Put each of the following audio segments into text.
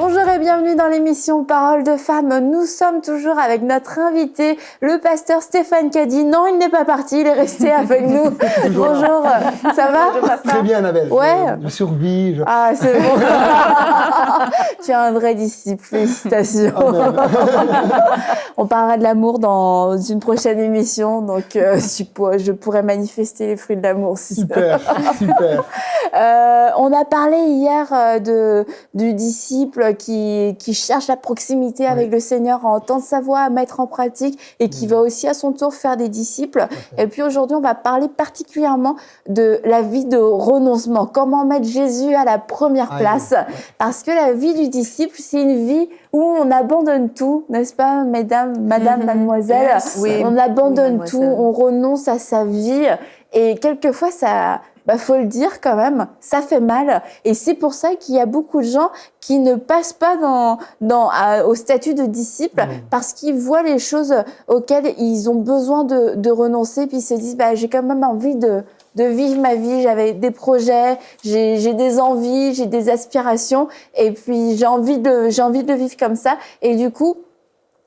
Bonjour et bienvenue dans l'émission Parole de Femmes. Nous sommes toujours avec notre invité, le pasteur Stéphane Caddy. Non, il n'est pas parti, il est resté avec nous. Bonjour, ça va? Très bien, Annabelle. Ouais. Je survis. Ah, c'est bon. Tu es un vrai disciple, félicitations. On parlera de l'amour dans une prochaine émission, donc je pourrais manifester les fruits de l'amour. Super, super. On a parlé hier du disciple qui cherche la proximité avec le Seigneur, à entendre sa voix, à mettre en pratique et qui va aussi à son tour faire des disciples. Et puis aujourd'hui, on va parler particulièrement de la vie de renoncement. Comment mettre Jésus à la première place. Parce que la vie du disciple, c'est une vie où on abandonne tout, n'est-ce pas, madame, mademoiselle? Yes. Oui. On abandonne Oui, tout, on renonce à sa vie. Et quelquefois, ça... faut le dire quand même, ça fait mal. Et c'est pour ça qu'il y a beaucoup de gens qui ne passent pas au statut de disciple parce qu'ils voient les choses auxquelles ils ont besoin de renoncer, puis ils se disent j'ai quand même envie de vivre ma vie, j'avais des projets, j'ai des envies, j'ai des aspirations, et puis j'ai envie de le vivre comme ça. Et du coup,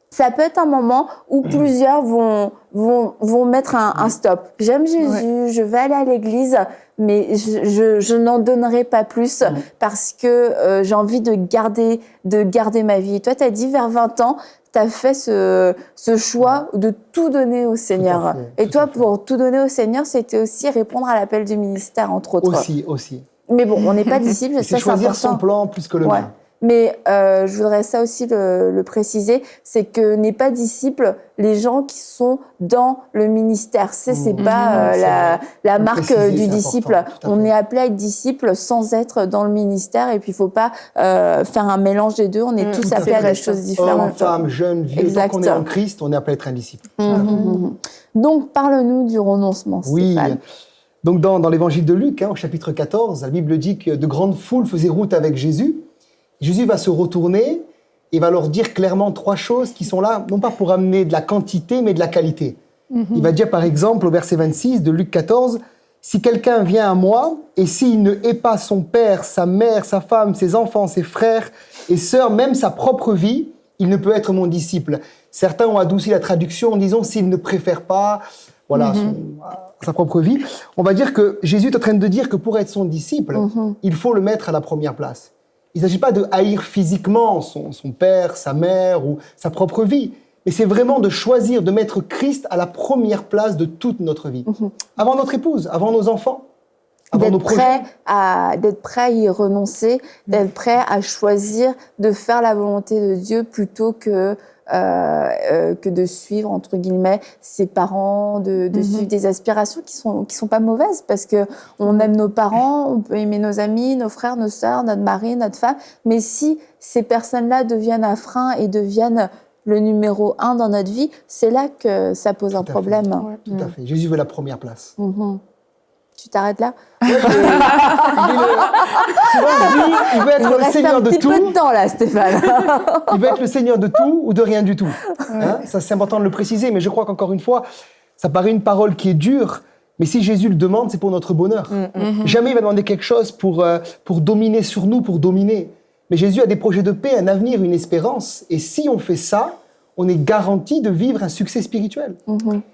ça peut être un moment où plusieurs vont mettre un stop. J'aime Jésus, je vais aller à l'église, mais je n'en donnerai pas plus parce que j'ai envie de garder ma vie. Et toi, tu as dit vers 20 ans, tu as fait ce choix de tout donner au Seigneur. Et toi, pour tout donner au Seigneur, c'était aussi répondre à l'appel du ministère, entre autres. Aussi. Mais bon, on n'est pas disciple, ça c'est important. choisir son plan plus que le mien. Mais je voudrais ça aussi le préciser, c'est que n'est pas disciple les gens qui sont dans le ministère. C'est pas la marque du disciple. On est appelé à être disciple sans être dans le ministère, et puis il faut pas faire un mélange des deux. On est tous appelés à des choses différentes. Hommes, femmes, jeunes, vieux, tant qu'on est en Christ, on est appelé à être un disciple. Donc parle-nous du renoncement, Stéphane. Oui. Donc dans l'évangile de Luc, au chapitre 14, la Bible dit que de grandes foules faisaient route avec Jésus. Jésus va se retourner et va leur dire clairement 3 choses qui sont là, non pas pour amener de la quantité, mais de la qualité. Il va dire par exemple au verset 26 de Luc 14, « Si quelqu'un vient à moi, et s'il ne hait pas son père, sa mère, sa femme, ses enfants, ses frères et sœurs, même sa propre vie, il ne peut être mon disciple. » Certains ont adouci la traduction en disant « s'il ne préfère pas sa propre vie ». On va dire que Jésus est en train de dire que pour être son disciple, il faut le mettre à la première place. Il ne s'agit pas de haïr physiquement son père, sa mère ou sa propre vie, mais c'est vraiment de choisir de mettre Christ à la première place de toute notre vie. Avant notre épouse, avant nos enfants, avant nos projets. D'être prêt à y renoncer, d'être prêt à choisir de faire la volonté de Dieu plutôt que de suivre, entre guillemets, ses parents, de suivre des aspirations qui sont pas mauvaises, parce que on aime nos parents, on peut aimer nos amis, nos frères, nos sœurs, notre mari, notre femme, mais si ces personnes-là deviennent un frein et deviennent le numéro 1 dans notre vie, c'est là que ça pose un problème. Tout à fait. Jésus veut la première place. Tu t'arrêtes là? Souvent, il veut être le Seigneur de tout. Il reste un petit peu de temps là, Stéphane. Il veut être le Seigneur de tout ou de rien du tout. Ça, c'est important de le préciser, mais je crois qu'encore une fois, ça paraît une parole qui est dure, mais si Jésus le demande, c'est pour notre bonheur. Jamais il va demander quelque chose pour dominer sur nous, pour dominer. Mais Jésus a des projets de paix, un avenir, une espérance. Et si on fait ça, on est garanti de vivre un succès spirituel.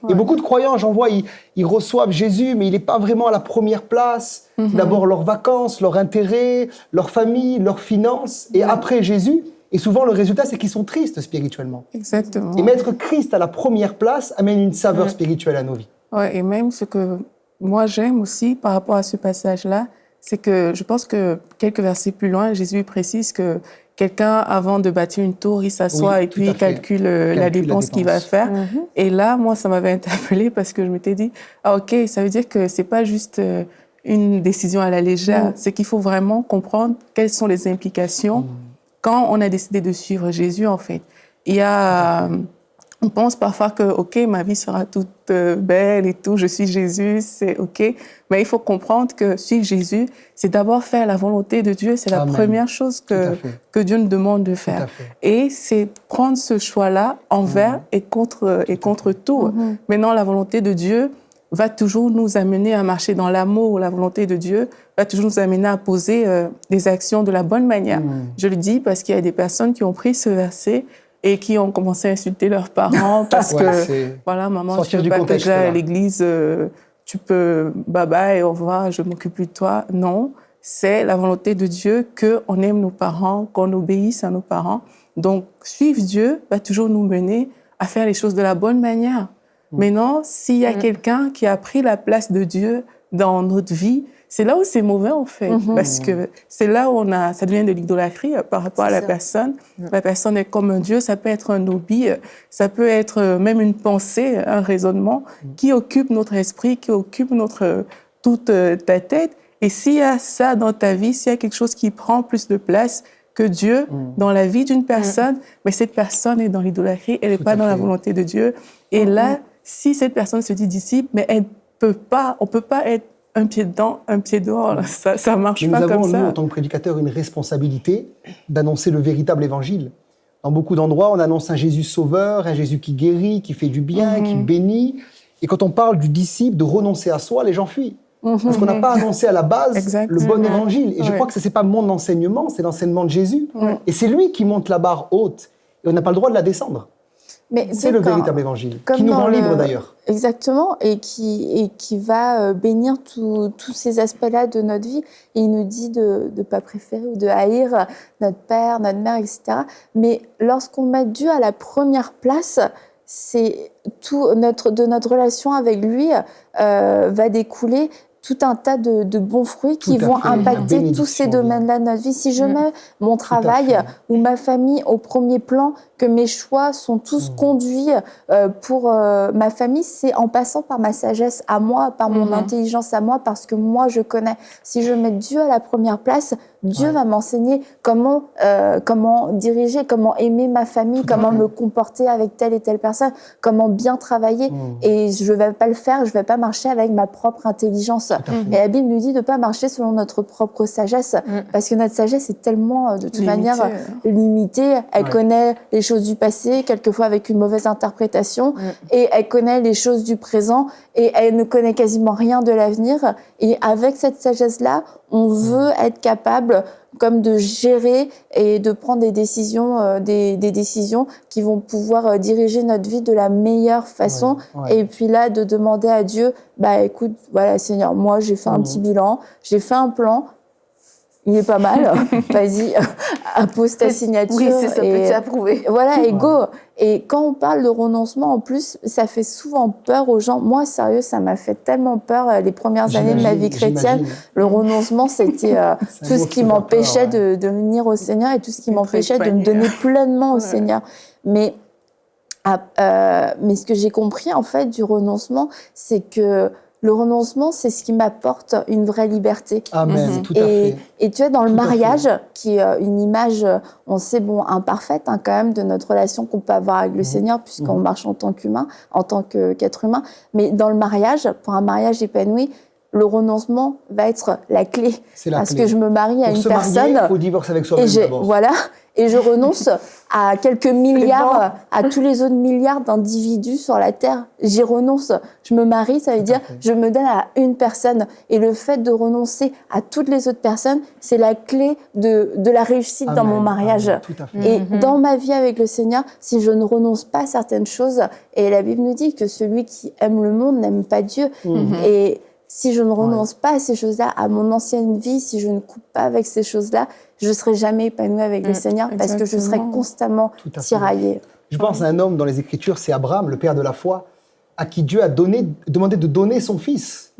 Et beaucoup de croyants, j'en vois, ils reçoivent Jésus, mais il n'est pas vraiment à la première place. D'abord leurs vacances, leurs intérêts, leur famille, leurs finances. Et après Jésus, et souvent le résultat, c'est qu'ils sont tristes spirituellement. Exactement. Et mettre Christ à la première place amène une saveur spirituelle à nos vies. Ouais, et même ce que moi j'aime aussi par rapport à ce passage-là, c'est que je pense que quelques versets plus loin, Jésus précise que quelqu'un, avant de bâtir une tour, il s'assoit et puis il calcule la dépense qu'il va faire. Et là, moi, ça m'avait interpellée parce que je m'étais dit, OK, ça veut dire que c'est pas juste une décision à la légère, c'est qu'il faut vraiment comprendre quelles sont les implications quand on a décidé de suivre Jésus, en fait. Il y a... On pense parfois que, OK, ma vie sera toute belle et tout, je suis Jésus, c'est OK. Mais il faut comprendre que suivre Jésus, c'est d'abord faire la volonté de Dieu. C'est la première chose que Dieu nous demande de faire. Et c'est prendre ce choix-là envers et contre tout. Maintenant, la volonté de Dieu, va toujours nous amener à marcher dans l'amour, la volonté de Dieu, va toujours nous amener à poser des actions de la bonne manière. Je le dis parce qu'il y a des personnes qui ont pris ce verset et qui ont commencé à insulter leurs parents parce que, voilà, maman, tu ne peux pas que j'aille à l'église, tu peux, bye-bye, au revoir, je m'occupe plus de toi. Non, c'est la volonté de Dieu qu'on aime nos parents, qu'on obéisse à nos parents. Donc, suivre Dieu va toujours nous mener à faire les choses de la bonne manière. Maintenant, s'il y a quelqu'un qui a pris la place de Dieu dans notre vie, c'est là où c'est mauvais, en fait. Parce que c'est là où ça devient de l'idolâtrie par rapport à la personne. La personne est comme un Dieu, ça peut être un hobby, ça peut être même une pensée, un raisonnement qui occupe notre esprit, qui occupe toute ta tête. Et s'il y a ça dans ta vie, s'il y a quelque chose qui prend plus de place que Dieu dans la vie d'une personne, mais cette personne est dans l'idolâtrie, elle n'est pas dans la volonté de Dieu. Et là, si cette personne se dit disciple, mais on peut pas être un pied dedans, un pied dehors. Ça marche pas comme ça. Nous avons, en tant que prédicateurs, une responsabilité d'annoncer le véritable évangile. Dans beaucoup d'endroits, on annonce un Jésus sauveur, un Jésus qui guérit, qui fait du bien, qui bénit. Et quand on parle du disciple, de renoncer à soi, les gens fuient. Parce qu'on n'a pas annoncé à la base le bon évangile. Et je crois que ce n'est pas mon enseignement, c'est l'enseignement de Jésus. Et c'est lui qui monte la barre haute. Et on n'a pas le droit de la descendre. Mais c'est le véritable évangile, qui nous rend libres d'ailleurs. Exactement, et qui va bénir tous ces aspects-là de notre vie. Et il nous dit de ne pas préférer ou de haïr notre père, notre mère, etc. Mais lorsqu'on met Dieu à la première place, c'est de notre relation avec lui va découler tout un tas de bons fruits qui vont impacter tous ces domaines-là de notre vie. Si je mets mon travail ou ma famille au premier plan, que mes choix sont tous conduits pour ma famille, c'est en passant par ma sagesse à moi, par mon intelligence à moi, parce que moi, je connais. Si je mets Dieu à la première place, Dieu va m'enseigner comment diriger, comment aimer ma famille, comment me comporter avec telle et telle personne, comment bien travailler. Et je ne vais pas le faire, je ne vais pas marcher avec ma propre intelligence. Et la Bible nous dit de ne pas marcher selon notre propre sagesse, parce que notre sagesse est tellement, de toute manière, limitée. Elle connaît les choses du passé, quelquefois avec une mauvaise interprétation, et elle connaît les choses du présent, et elle ne connaît quasiment rien de l'avenir. Et avec cette sagesse-là, on veut être capable comme de gérer et de prendre des décisions, des décisions qui vont pouvoir diriger notre vie de la meilleure façon. Et puis là, de demander à Dieu, écoute, voilà Seigneur, moi j'ai fait un petit bilan, j'ai fait un plan, il est pas mal, vas-y, appose ta signature. Oui, c'est ça, peux-tu approuver. Voilà, et go. Et quand on parle de renoncement, en plus, ça fait souvent peur aux gens. Moi, sérieux, ça m'a fait tellement peur les premières années de ma vie chrétienne. Le renoncement, c'était tout ce qui m'empêchait de venir au Seigneur et tout ce qui m'empêchait de me donner pleinement au Seigneur. Mais ce que j'ai compris, en fait, du renoncement, c'est que le renoncement, c'est ce qui m'apporte une vraie liberté. Amen, tout à fait. Et tu vois, dans le mariage, qui est une image, on sait, imparfaite quand même, de notre relation qu'on peut avoir avec le Seigneur, puisqu'on marche en tant qu'humain, en tant qu'être humain. Mais dans le mariage, pour un mariage épanoui, le renoncement va être la clé. C'est la parce clé. que je me marie à une personne. Il faut divorcer avec soi-même d'abord. Voilà. Et je renonce à quelques milliards, à tous les autres milliards d'individus sur la Terre. J'y renonce. Je me marie, ça veut dire je me donne à une personne. Et le fait de renoncer à toutes les autres personnes, c'est la clé de la réussite dans mon mariage. Amen, tout à fait. Et dans ma vie avec le Seigneur, si je ne renonce pas à certaines choses, et la Bible nous dit que celui qui aime le monde n'aime pas Dieu. Et si je ne renonce pas à ces choses-là, à mon ancienne vie, si je ne coupe pas avec ces choses-là, je ne serai jamais épanouie avec le Seigneur parce que je serai constamment tiraillée. Je pense à un homme dans les Écritures, c'est Abraham, le père de la foi, à qui Dieu a demandé de donner son fils,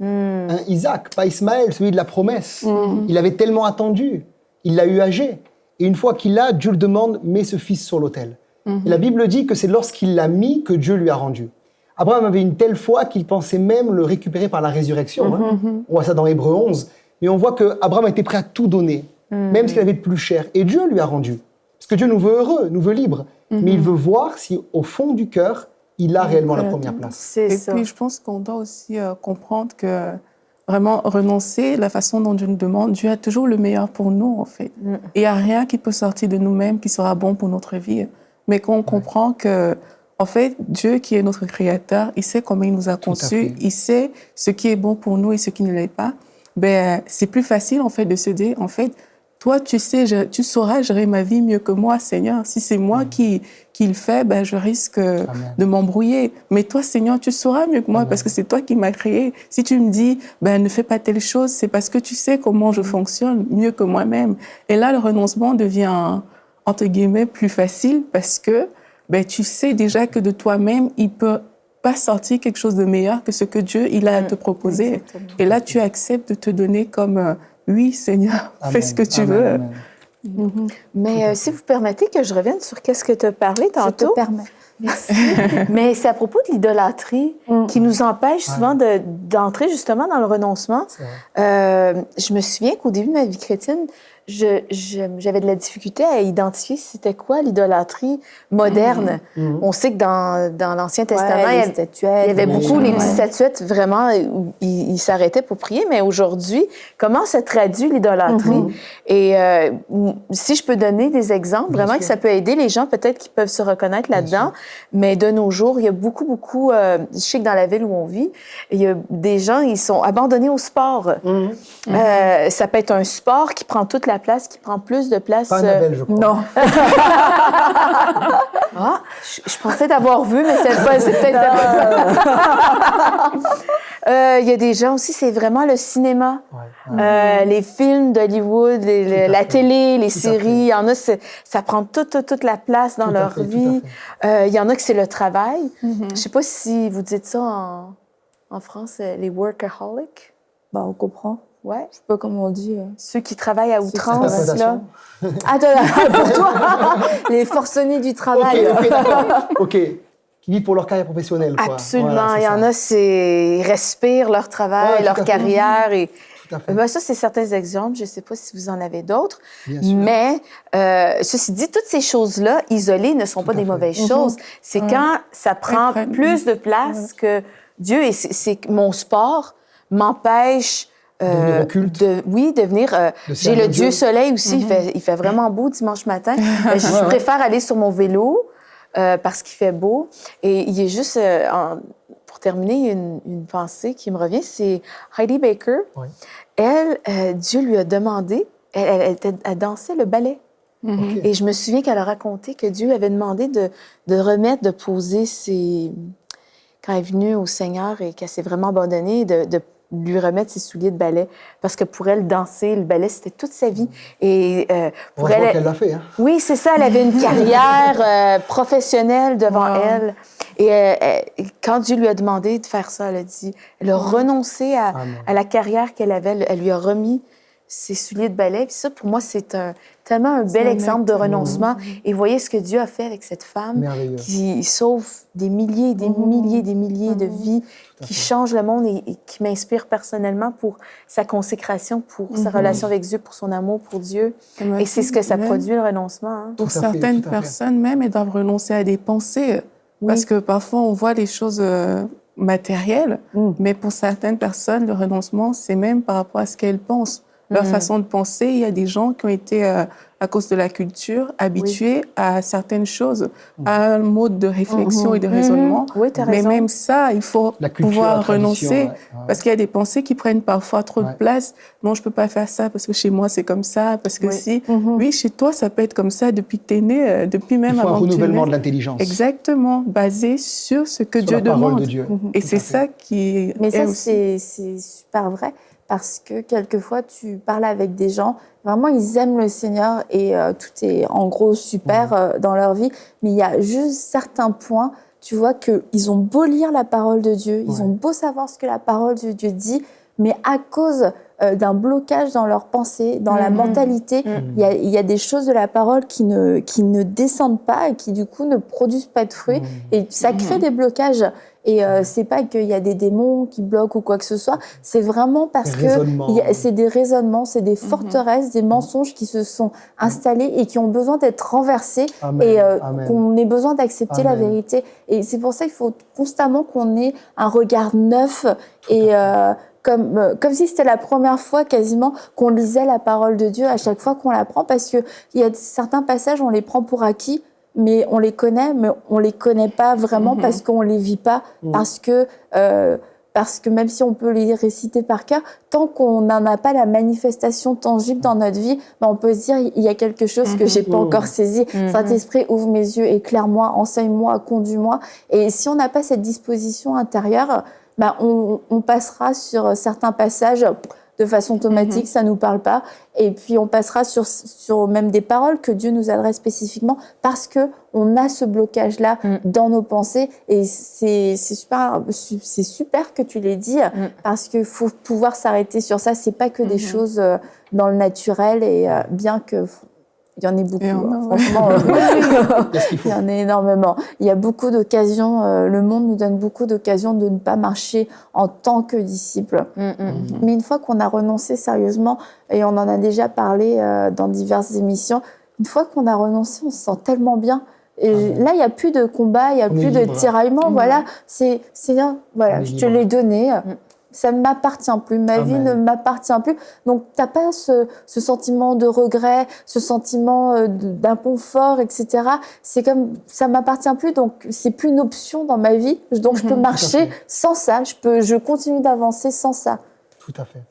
Isaac, pas Ismaël, celui de la promesse. Il avait tellement attendu, il l'a eu âgé. Et une fois qu'il l'a, Dieu le demande, mets ce fils sur l'autel. Et la Bible dit que c'est lorsqu'il l'a mis que Dieu lui a rendu. Abraham avait une telle foi qu'il pensait même le récupérer par la résurrection. On voit ça dans Hébreux 11. Mais on voit qu'Abraham était prêt à tout donner, même ce qu'il avait de plus cher. Et Dieu lui a rendu. Parce que Dieu nous veut heureux, nous veut libres. Mais il veut voir si, au fond du cœur, il a réellement la première place. Et puis, je pense qu'on doit aussi comprendre que vraiment renoncer, la façon dont Dieu nous demande, Dieu a toujours le meilleur pour nous, en fait. Et il n'y a rien qui peut sortir de nous-mêmes qui sera bon pour notre vie. Mais qu'on comprend que en fait, Dieu qui est notre créateur, il sait comment il nous a conçus, il sait ce qui est bon pour nous et ce qui ne l'est pas. Ben, c'est plus facile, en fait, de se dire, en fait, toi, tu sais, tu sauras gérer ma vie mieux que moi, Seigneur. Si c'est moi qui le fais, ben, je risque de m'embrouiller. Mais toi, Seigneur, tu sauras mieux que moi parce que c'est toi qui m'as créé. Si tu me dis, ben, ne fais pas telle chose, c'est parce que tu sais comment je fonctionne mieux que moi-même. Et là, le renoncement devient, entre guillemets, plus facile parce que ben, tu sais déjà que de toi-même, il peut pas sortir quelque chose de meilleur que ce que Dieu il a à te proposer. Exactement. Et là, tu acceptes de te donner comme oui, Seigneur, fais ce que tu veux. Amen. Mais si vous permettez que je revienne sur qu'est-ce que tu as parlé Je te tantôt. permets. Merci. Mais c'est à propos de l'idolâtrie qui nous empêche souvent d'entrer justement dans le renoncement. Je me souviens qu'au début de ma vie chrétienne, j'avais de la difficulté à identifier c'était quoi l'idolâtrie moderne. On sait que dans l'Ancien Testament, il y avait beaucoup les petites statuettes, vraiment, où ils s'arrêtaient pour prier. Mais aujourd'hui, comment se traduit l'idolâtrie? Et si je peux donner des exemples, vraiment que ça peut aider les gens peut-être qui peuvent se reconnaître là-dedans. Mais de nos jours, il y a beaucoup, je sais que dans la ville où on vit, il y a des gens, ils sont abandonnés au sport. Ça peut être un sport qui prend toute la place, qui prend plus de place. Pas Annabelle, je crois. Non. Ah, je pensais t'avoir vu, mais c'est peut-être... Il y a des gens aussi, c'est vraiment le cinéma. Les films d'Hollywood, la télé, les séries. Il y en a, ça prend toute la place dans leur vie. Il y en a que c'est le travail. Je ne sais pas si vous dites ça en France, les workaholics. Bah, on comprend. Ouais. Je sais pas comment on dit. Ceux qui travaillent à outrance, là. Attends, pour toi, les forcenés du travail. OK. Qui vivent pour leur carrière professionnelle, quoi. Absolument. Voilà, il y en a, ils respirent leur travail, leur carrière. Et tout à fait. ben, ça, c'est certains exemples. Je ne sais pas si vous en avez d'autres. Bien sûr. Mais, ceci dit, toutes ces choses-là, isolées, ne sont pas des mauvaises choses. C'est quand ça prend plus de place que Dieu. Et c'est que mon sport m'empêche... Devenir occulte. devenir... j'ai le Dieu soleil aussi. Il fait vraiment beau dimanche matin. Je préfère aller sur mon vélo parce qu'il fait beau. Et il y a juste... pour terminer, il y a une pensée qui me revient. C'est Heidi Baker. Oui. Elle, Dieu lui a demandé... Elle dansait le ballet. Okay. Et je me souviens qu'elle a raconté que Dieu avait demandé de poser ses... Quand elle est venue au Seigneur et qu'elle s'est vraiment abandonnée, de lui remettre ses souliers de ballet. Parce que pour elle, danser, le ballet, c'était toute sa vie. Et pour elle... qu'elle l'a fait, hein? Oui, c'est ça. Elle avait une carrière professionnelle devant elle. Et quand Dieu lui a demandé de faire ça, elle a renoncé à la carrière qu'elle avait. Elle lui a remis ses souliers de ballet. Puis ça, pour moi, c'est tellement un bel exemple de renoncement. Et voyez ce que Dieu a fait avec cette femme qui sauve des milliers et des milliers et des milliers de vies, qui change le monde et qui m'inspire personnellement pour sa consécration, pour sa relation avec Dieu, pour son amour pour Dieu. Et c'est ce que ça produit, le renoncement. Hein. Pour certaines personnes même, elles doivent renoncer à des pensées. Parce que parfois, on voit les choses matérielles, mais pour certaines personnes, le renoncement, c'est même par rapport à ce qu'elles pensent. Leur façon de penser, il y a des gens qui ont été, à cause de la culture, habitués à certaines choses, à un mode de réflexion et de raisonnement. Oui, t'as mais raison. même ça, il faut pouvoir renoncer, parce qu'il y a des pensées qui prennent parfois trop de place. Non, je peux pas faire ça parce que chez moi, c'est comme ça, parce que oui, chez toi, ça peut être comme ça depuis que t'es né, depuis même avant que tu un renouvellement de l'intelligence. Exactement, basé sur ce que Dieu demande. De Dieu. Et c'est ça qui Mais ça, c'est super vrai. Parce que quelquefois, tu parles avec des gens, vraiment, ils aiment le Seigneur et tout est en gros super dans leur vie. Mais il y a juste certains points, tu vois, qu'ils ont beau lire la parole de Dieu, ils ont beau savoir ce que la parole de Dieu dit, mais à cause d'un blocage dans leur pensée, dans la mentalité, il y a des choses de la parole qui ne descendent pas et qui, du coup, ne produisent pas de fruits. Et ça crée des blocages. Et c'est pas qu'il y a des démons qui bloquent ou quoi que ce soit, c'est vraiment parce que c'est des raisonnements, c'est des forteresses, des mensonges qui se sont installés et qui ont besoin d'être renversés et qu'on ait besoin d'accepter la vérité. Et c'est pour ça qu'il faut constamment qu'on ait un regard neuf et comme si c'était la première fois quasiment qu'on lisait la parole de Dieu à chaque fois qu'on la prend, parce que il y a certains passages on les prend pour acquis. mais on les connaît pas vraiment parce qu'on les vit pas, parce que même si on peut les réciter par cœur, tant qu'on n'en a pas la manifestation tangible dans notre vie, on peut se dire il y a quelque chose que j'ai pas encore saisi. Saint-Esprit, ouvre mes yeux, éclaire-moi, enseigne-moi, conduis-moi. Et si on n'a pas cette disposition intérieure, on passera sur certains passages de façon automatique, ça nous parle pas. Et puis on passera sur même des paroles que Dieu nous adresse spécifiquement parce que on a ce blocage-là dans nos pensées. Et c'est super que tu l'aies dit parce qu'il faut pouvoir s'arrêter sur ça. C'est pas que des choses dans le naturel et bien que il y en a beaucoup, franchement. Il y en a énormément. Il y a beaucoup d'occasions, le monde nous donne beaucoup d'occasions de ne pas marcher en tant que disciples. Mais une fois qu'on a renoncé sérieusement, et on en a déjà parlé dans diverses émissions, une fois qu'on a renoncé, on se sent tellement bien. Et là, il n'y a plus de combat, il n'y a plus de tiraillement. Voilà, c'est là, voilà, je te l'ai donné. Ça ne m'appartient plus, ma vie ne m'appartient plus. Donc, tu n'as pas ce sentiment de regret, ce sentiment d'inconfort, etc. C'est comme, ça ne m'appartient plus, donc c'est plus une option dans ma vie. Donc, je peux marcher sans ça, je continue d'avancer sans ça. Tout à fait.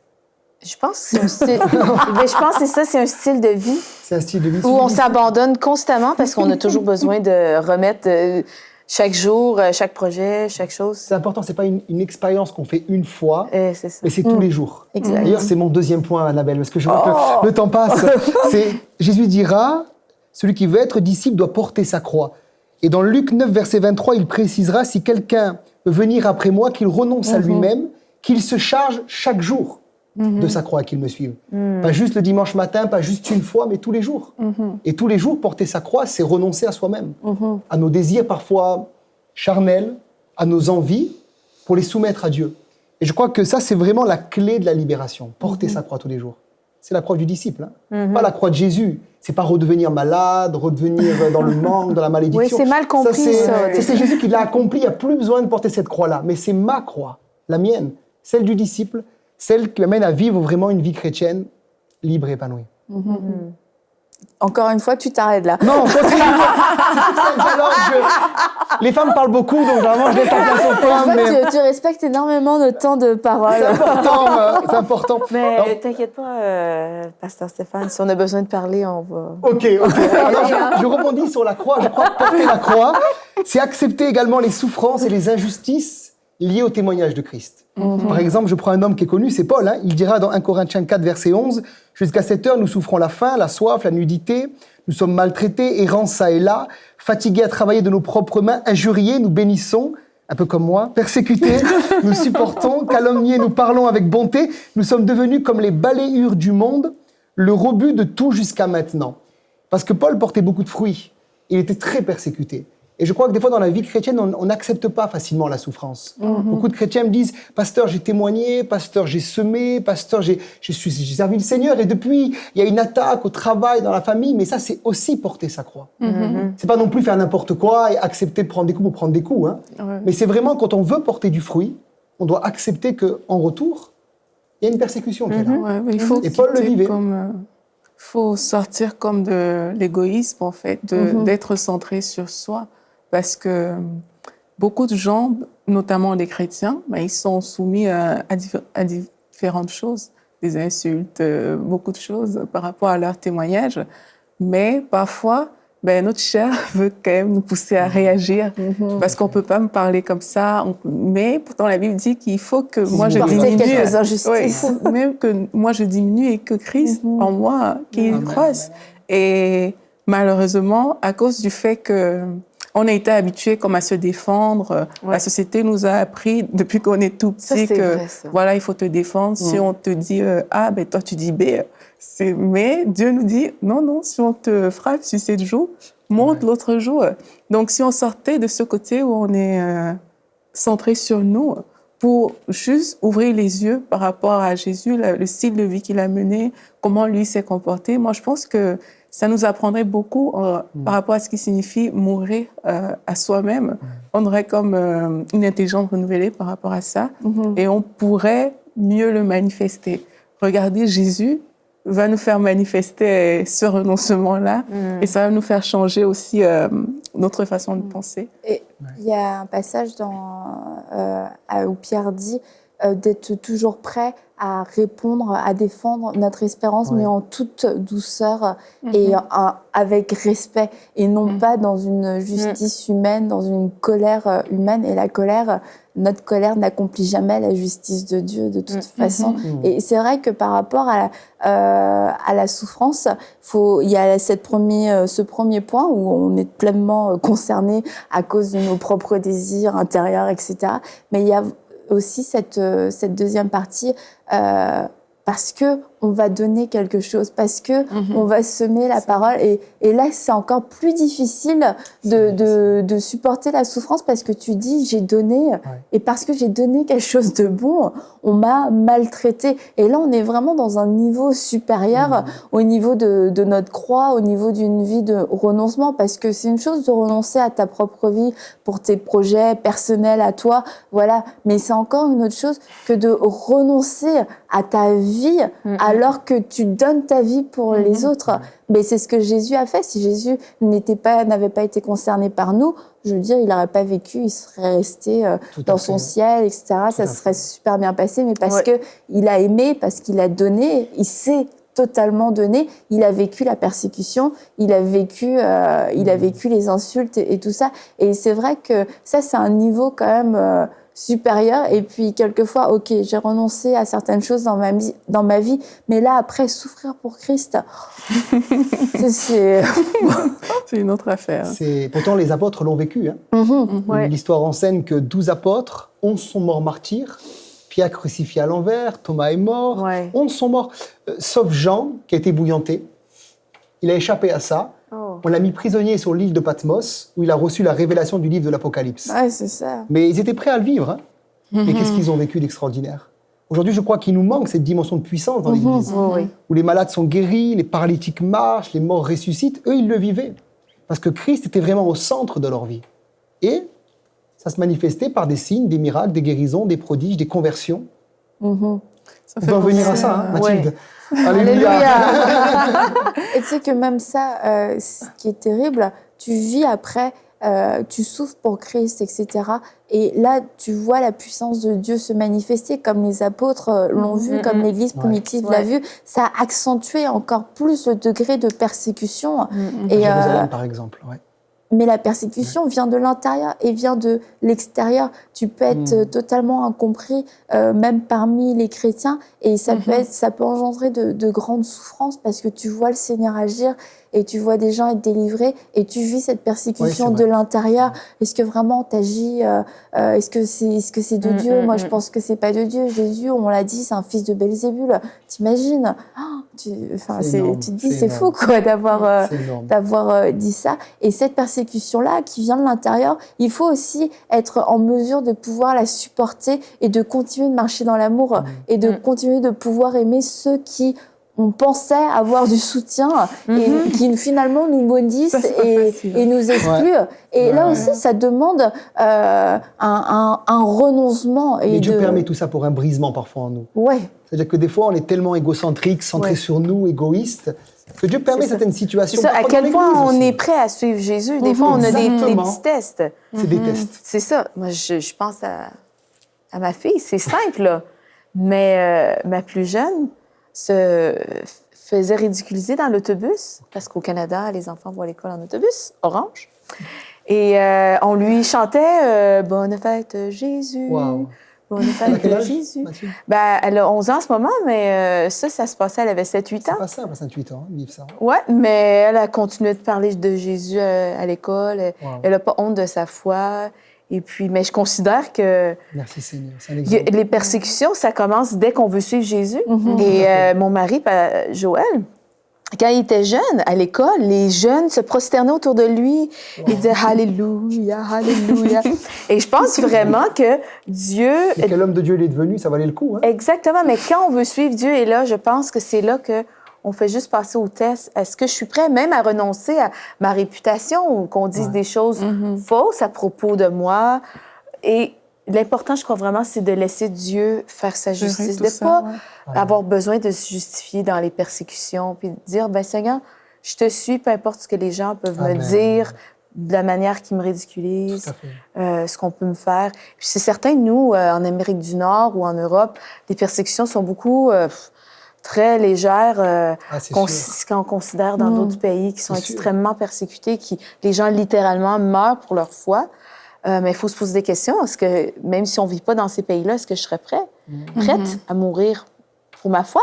Je pense que c'est un style... je pense que c'est un style de vie. C'est un style de vie. Où on s'abandonne constamment parce qu'on a toujours besoin de remettre... chaque jour, chaque projet, chaque chose. C'est important, c'est pas une expérience qu'on fait une fois, mais c'est tous les jours. Exactement. D'ailleurs, c'est mon deuxième point, Annabelle, parce que je vois que le temps passe. Jésus dira, celui qui veut être disciple doit porter sa croix. Et dans Luc 9, verset 23, il précisera, si quelqu'un veut venir après moi, qu'il renonce à lui-même, qu'il se charge chaque jour de sa croix, qu'il me suive. Pas juste le dimanche matin, pas juste une fois, mais tous les jours. Et tous les jours, porter sa croix, c'est renoncer à soi-même, à nos désirs parfois charnels, à nos envies, pour les soumettre à Dieu. Et je crois que ça, c'est vraiment la clé de la libération, porter sa croix tous les jours. C'est la croix du disciple, pas la croix de Jésus. C'est pas redevenir malade, redevenir dans le manque, dans la malédiction. Oui, c'est mal compris, ça. C'est Jésus qui l'a accompli, il n'y a plus besoin de porter cette croix-là. Mais c'est ma croix, la mienne, celle du disciple, celle qui m'amène à vivre vraiment une vie chrétienne libre et épanouie. Encore une fois, tu t'arrêtes là. Non, continue. C'est tout ça le dialogue. Les femmes parlent beaucoup, donc vraiment, je laisse la place aux femmes. Mais... Tu respectes énormément notre temps de parole. C'est important. Mais t'inquiète pas, Pasteur Stéphane, si on a besoin de parler, on va... Ok. Alors, je rebondis sur la croix. Je crois que porter la croix, c'est accepter également les souffrances et les injustices liées au témoignage de Christ. Par exemple, je prends un homme qui est connu, c'est Paul. Il dira dans 1 Corinthiens 4, verset 11, « Jusqu'à cette heure, nous souffrons la faim, la soif, la nudité. Nous sommes maltraités, errants ça et là, fatigués à travailler de nos propres mains, injuriés, nous bénissons, un peu comme moi, persécutés, nous supportons, calomniés, nous parlons avec bonté. Nous sommes devenus comme les balayures du monde, le rebut de tout jusqu'à maintenant. » Parce que Paul portait beaucoup de fruits. Il était très persécuté. Et je crois que des fois, dans la vie chrétienne, on n'accepte pas facilement la souffrance. Beaucoup de chrétiens me disent « Pasteur, j'ai témoigné, pasteur, j'ai semé, pasteur, j'ai servi le Seigneur. » Et depuis, il y a une attaque au travail, dans la famille. Mais ça, c'est aussi porter sa croix. C'est pas non plus faire n'importe quoi et accepter de prendre des coups pour prendre des coups. Mais c'est vraiment, quand on veut porter du fruit, on doit accepter qu'en retour, il y a une persécution qui est là. Il faut et Paul le vivait. Faut sortir comme de l'égoïsme, en fait, d'être centré sur soi. Parce que beaucoup de gens, notamment les chrétiens, ils sont soumis à différentes choses, des insultes, beaucoup de choses par rapport à leur témoignage. Mais parfois, notre chair veut quand même nous pousser à réagir parce qu'on ne peut pas me parler comme ça. Mais pourtant, la Bible dit qu'il faut que moi je diminue. Quelques injustices. Même que moi je diminue et que Christ en moi, qu'il croisse. Et malheureusement, à cause du fait que on a été habitués comme à se défendre. La société nous a appris depuis qu'on est tout petit voilà, il faut te défendre. Si on te dit A, toi tu dis B. Mais Dieu nous dit non, si on te frappe sur cette joue, monte l'autre joue. Donc si on sortait de ce côté où on est centré sur nous pour juste ouvrir les yeux par rapport à Jésus, le style de vie qu'il a mené, comment lui s'est comporté, moi je pense que ça nous apprendrait beaucoup par rapport à ce qui signifie mourir à soi-même. On aurait comme une intelligence renouvelée par rapport à ça et on pourrait mieux le manifester. Regardez Jésus, va nous faire manifester ce renoncement-là et ça va nous faire changer aussi notre façon de penser. Et il y a un passage où Pierre dit d'être toujours prêt à répondre, à défendre notre espérance, mais en toute douceur et avec respect, et non pas dans une justice humaine, dans une colère humaine. Et la colère, notre colère n'accomplit jamais la justice de Dieu de toute façon. Et c'est vrai que par rapport à la souffrance, il y a ce premier point où on est pleinement concerné à cause de nos propres désirs intérieurs, etc. Mais il y a aussi cette deuxième partie parce que on va donner quelque chose, parce que on va semer la parole, et là c'est encore plus difficile de supporter la souffrance, parce que tu dis j'ai donné, et parce que j'ai donné quelque chose de bon, on m'a maltraité, et là on est vraiment dans un niveau supérieur au niveau de notre croix, au niveau d'une vie de renoncement, parce que c'est une chose de renoncer à ta propre vie pour tes projets personnels à toi, voilà, mais c'est encore une autre chose que de renoncer à ta vie alors que tu donnes ta vie pour les autres. Mais c'est ce que Jésus a fait. Si Jésus n'avait pas été concerné par nous, je veux dire, il n'aurait pas vécu, il serait resté dans son ciel, etc. Ça se serait super bien passé, mais parce que il a aimé, parce qu'il a donné, il s'est totalement donné, il a vécu la persécution, il a vécu les insultes et tout ça. Et c'est vrai que ça, c'est un niveau quand même supérieur. Et puis quelquefois, ok, j'ai renoncé à certaines choses dans ma vie, mais là après, souffrir pour Christ, c'est une autre affaire. Pourtant les apôtres l'ont vécu. L'histoire enseigne que 12 apôtres, 11 sont morts martyrs, Pierre crucifié à l'envers, Thomas est mort, 11 sont morts, sauf Jean qui a été bouillanté. Il a échappé à ça. On l'a mis prisonnier sur l'île de Patmos, où il a reçu la révélation du livre de l'Apocalypse. Ouais, c'est ça. Mais ils étaient prêts à le vivre. Et qu'est-ce qu'ils ont vécu d'extraordinaire? Aujourd'hui, je crois qu'il nous manque cette dimension de puissance dans l'Église, où les malades sont guéris, les paralytiques marchent, les morts ressuscitent. Eux, ils le vivaient, parce que Christ était vraiment au centre de leur vie. Et ça se manifestait par des signes, des miracles, des guérisons, des prodiges, des conversions. On peut en venir à ça, Mathilde. Alléluia. Et tu sais que même ça, ce qui est terrible, tu vis après, tu souffres pour Christ, etc. Et là, tu vois la puissance de Dieu se manifester, comme les apôtres l'ont vu, comme l'Église primitive l'a vu. Ça a accentué encore plus le degré de persécution. Et Jérusalem, par exemple. Mais la persécution vient de l'intérieur et vient de l'extérieur. Tu peux être totalement incompris, même parmi les chrétiens, et ça peut engendrer de grandes souffrances, parce que tu vois le Seigneur agir et tu vois des gens être délivrés et tu vis cette persécution de l'intérieur. Est-ce que vraiment t'agis Est-ce que c'est de Dieu? Moi, je pense que c'est pas de Dieu. Jésus, on l'a dit, c'est un fils de Belzébul. T'imagines? Tu te dis, c'est fou quoi d'avoir dit ça. Et cette persécution-là qui vient de l'intérieur, il faut aussi être en mesure de pouvoir la supporter et de continuer de marcher dans l'amour et de continuer de pouvoir aimer ceux qui on pensait avoir du soutien et qui finalement nous maudissent et nous excluent. Et là aussi, ça demande un renoncement. Et Dieu permet tout ça pour un brisement parfois en nous. C'est-à-dire que des fois, on est tellement égocentrique, centré sur nous, égoïste, que Dieu permet certaines situations. C'est ça, à quel point on est prêt à suivre Jésus. Des fois, on a des petits tests. C'est des tests. C'est ça. Moi, je pense à ma fille. C'est simple, là. Mais ma plus jeune se faisait ridiculiser dans l'autobus, parce qu'au Canada, les enfants vont à l'école en autobus, orange. Et on lui chantait « Bonne fête, Jésus ». Bonne fête, Jésus. Ben, elle a 11 ans en ce moment, mais ça se passait, elle avait 7-8 ans. C'est pas ça, 7-8 ans, vivre ça. Oui, mais elle a continué de parler de Jésus à l'école. Elle n'a pas honte de sa foi. Et puis, mais je considère que merci Seigneur, c'est un exemple. Les persécutions, ça commence dès qu'on veut suivre Jésus. Et mon mari, Joël, quand il était jeune, à l'école, les jeunes se prosternaient autour de lui et disaient « Alléluia, Alléluia ». Et je pense vraiment que Dieu... Et quel homme de Dieu il est devenu, ça valait le coup. Exactement, mais quand on veut suivre Dieu, et là, je pense que c'est là que on fait juste passer au test. Est-ce que je suis prêt même à renoncer à ma réputation ou qu'on dise des choses fausses à propos de moi? Et l'important, je crois vraiment, c'est de laisser Dieu faire sa justice, de ne pas avoir besoin de se justifier dans les persécutions, puis de dire, ben Seigneur, je te suis, peu importe ce que les gens peuvent me dire, de la manière qu'ils me ridiculisent, ce qu'on peut me faire. Puis c'est certain, nous, en Amérique du Nord ou en Europe, les persécutions sont beaucoup très légères qu'on considère dans d'autres pays qui sont extrêmement persécutés, les gens littéralement meurent pour leur foi. Mais il faut se poser des questions. Est-ce que, même si on ne vit pas dans ces pays-là, est-ce que je serais prête à mourir pour ma foi?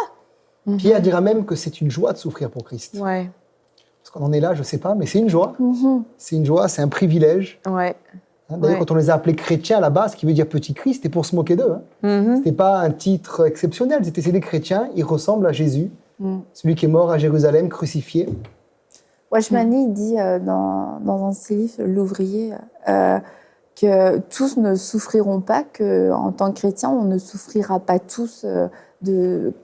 Pierre dira même que c'est une joie de souffrir pour Christ. Ouais. Parce qu'on en est là, je ne sais pas, mais c'est une joie. C'est une joie, c'est un privilège. Ouais. D'ailleurs, quand on les a appelés chrétiens à la base, ce qui veut dire petit Christ, c'était pour se moquer d'eux. Ce n'était pas un titre exceptionnel. C'est des chrétiens, ils ressemblent à Jésus, celui qui est mort à Jérusalem, crucifié. Washmani dit dans un de ses livres, L'Ouvrier, que tous ne souffriront pas, qu'en tant que chrétien, on ne souffrira pas tous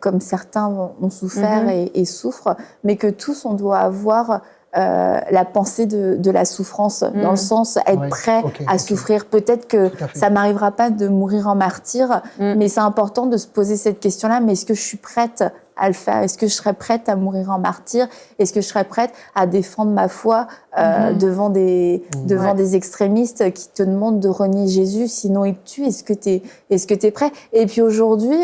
comme certains ont souffert et souffrent, mais que tous, on doit avoir la pensée de la souffrance, dans le sens être prêt à souffrir. Peut-être que ça ne m'arrivera pas de mourir en martyr, mais c'est important de se poser cette question-là, mais est-ce que je suis prête à le faire? Est-ce que je serais prête à mourir en martyr? Est-ce que je serais prête à défendre ma foi devant des extrémistes qui te demandent de renier Jésus, sinon ils te tuent? Est-ce que tu es prêt? Et puis aujourd'hui,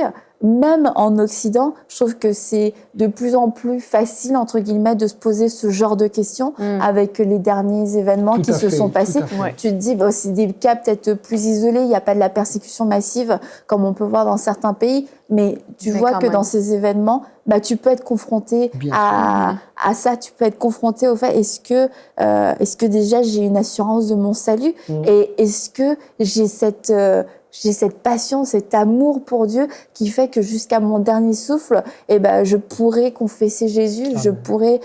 même en Occident, je trouve que c'est de plus en plus facile, entre guillemets, de se poser ce genre de questions avec les derniers événements qui se sont passés. Tu te dis, c'est des cas peut-être plus isolés, il n'y a pas de la persécution massive comme on peut voir dans certains pays, mais tu vois que dans ces événements, tu peux être confronté à ça, tu peux être confronté au fait, est-ce que déjà j'ai une assurance de mon salut et est-ce que j'ai cette passion, cet amour pour Dieu qui fait que jusqu'à mon dernier souffle, je pourrais confesser Jésus, je pourrais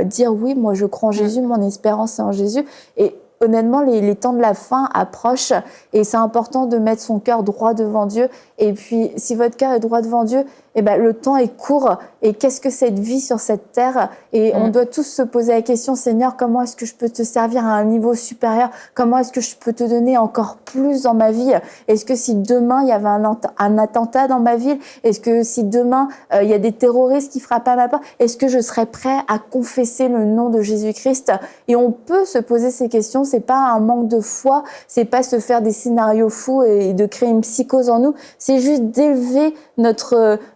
dire oui, moi je crois en Jésus, mon espérance est en Jésus. Et honnêtement, les temps de la fin approchent et c'est important de mettre son cœur droit devant Dieu. Et puis, si votre cœur est droit devant Dieu, le temps est court. Et qu'est-ce que cette vie sur cette terre? Et on doit tous se poser la question, Seigneur, comment est-ce que je peux te servir à un niveau supérieur? Comment est-ce que je peux te donner encore plus dans ma vie? Est-ce que si demain, il y avait un attentat dans ma ville? Est-ce que si demain, il y a des terroristes qui frappent à ma porte? Est-ce que je serais prêt à confesser le nom de Jésus-Christ? Et on peut se poser ces questions. C'est pas un manque de foi. C'est pas se faire des scénarios fous et de créer une psychose en nous. C'est juste d'élever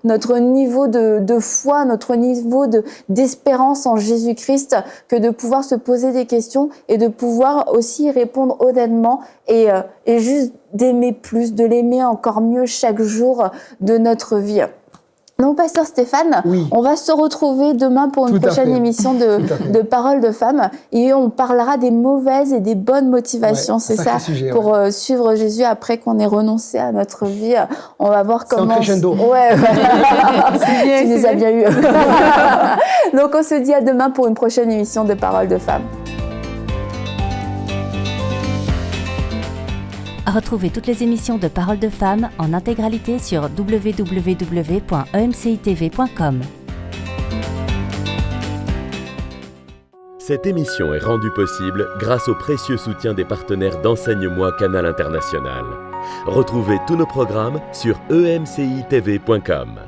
notre niveau de foi, notre niveau d'espérance en Jésus-Christ, que de pouvoir se poser des questions et de pouvoir aussi y répondre honnêtement et juste d'aimer plus, de l'aimer encore mieux chaque jour de notre vie. Donc, Pasteur Stéphane, on va se retrouver demain pour une prochaine émission de Paroles de Femmes et on parlera des mauvaises et des bonnes motivations, c'est ça, sujet, pour suivre Jésus après qu'on ait renoncé à notre vie. On va voir comment... C'est un crescendo. Tu les as bien eu. Donc, on se dit à demain pour une prochaine émission de Paroles de Femmes. Retrouvez toutes les émissions de Paroles de Femmes en intégralité sur www.emcitv.com. Cette émission est rendue possible grâce au précieux soutien des partenaires d'Enseigne-moi Canal International. Retrouvez tous nos programmes sur emcitv.com.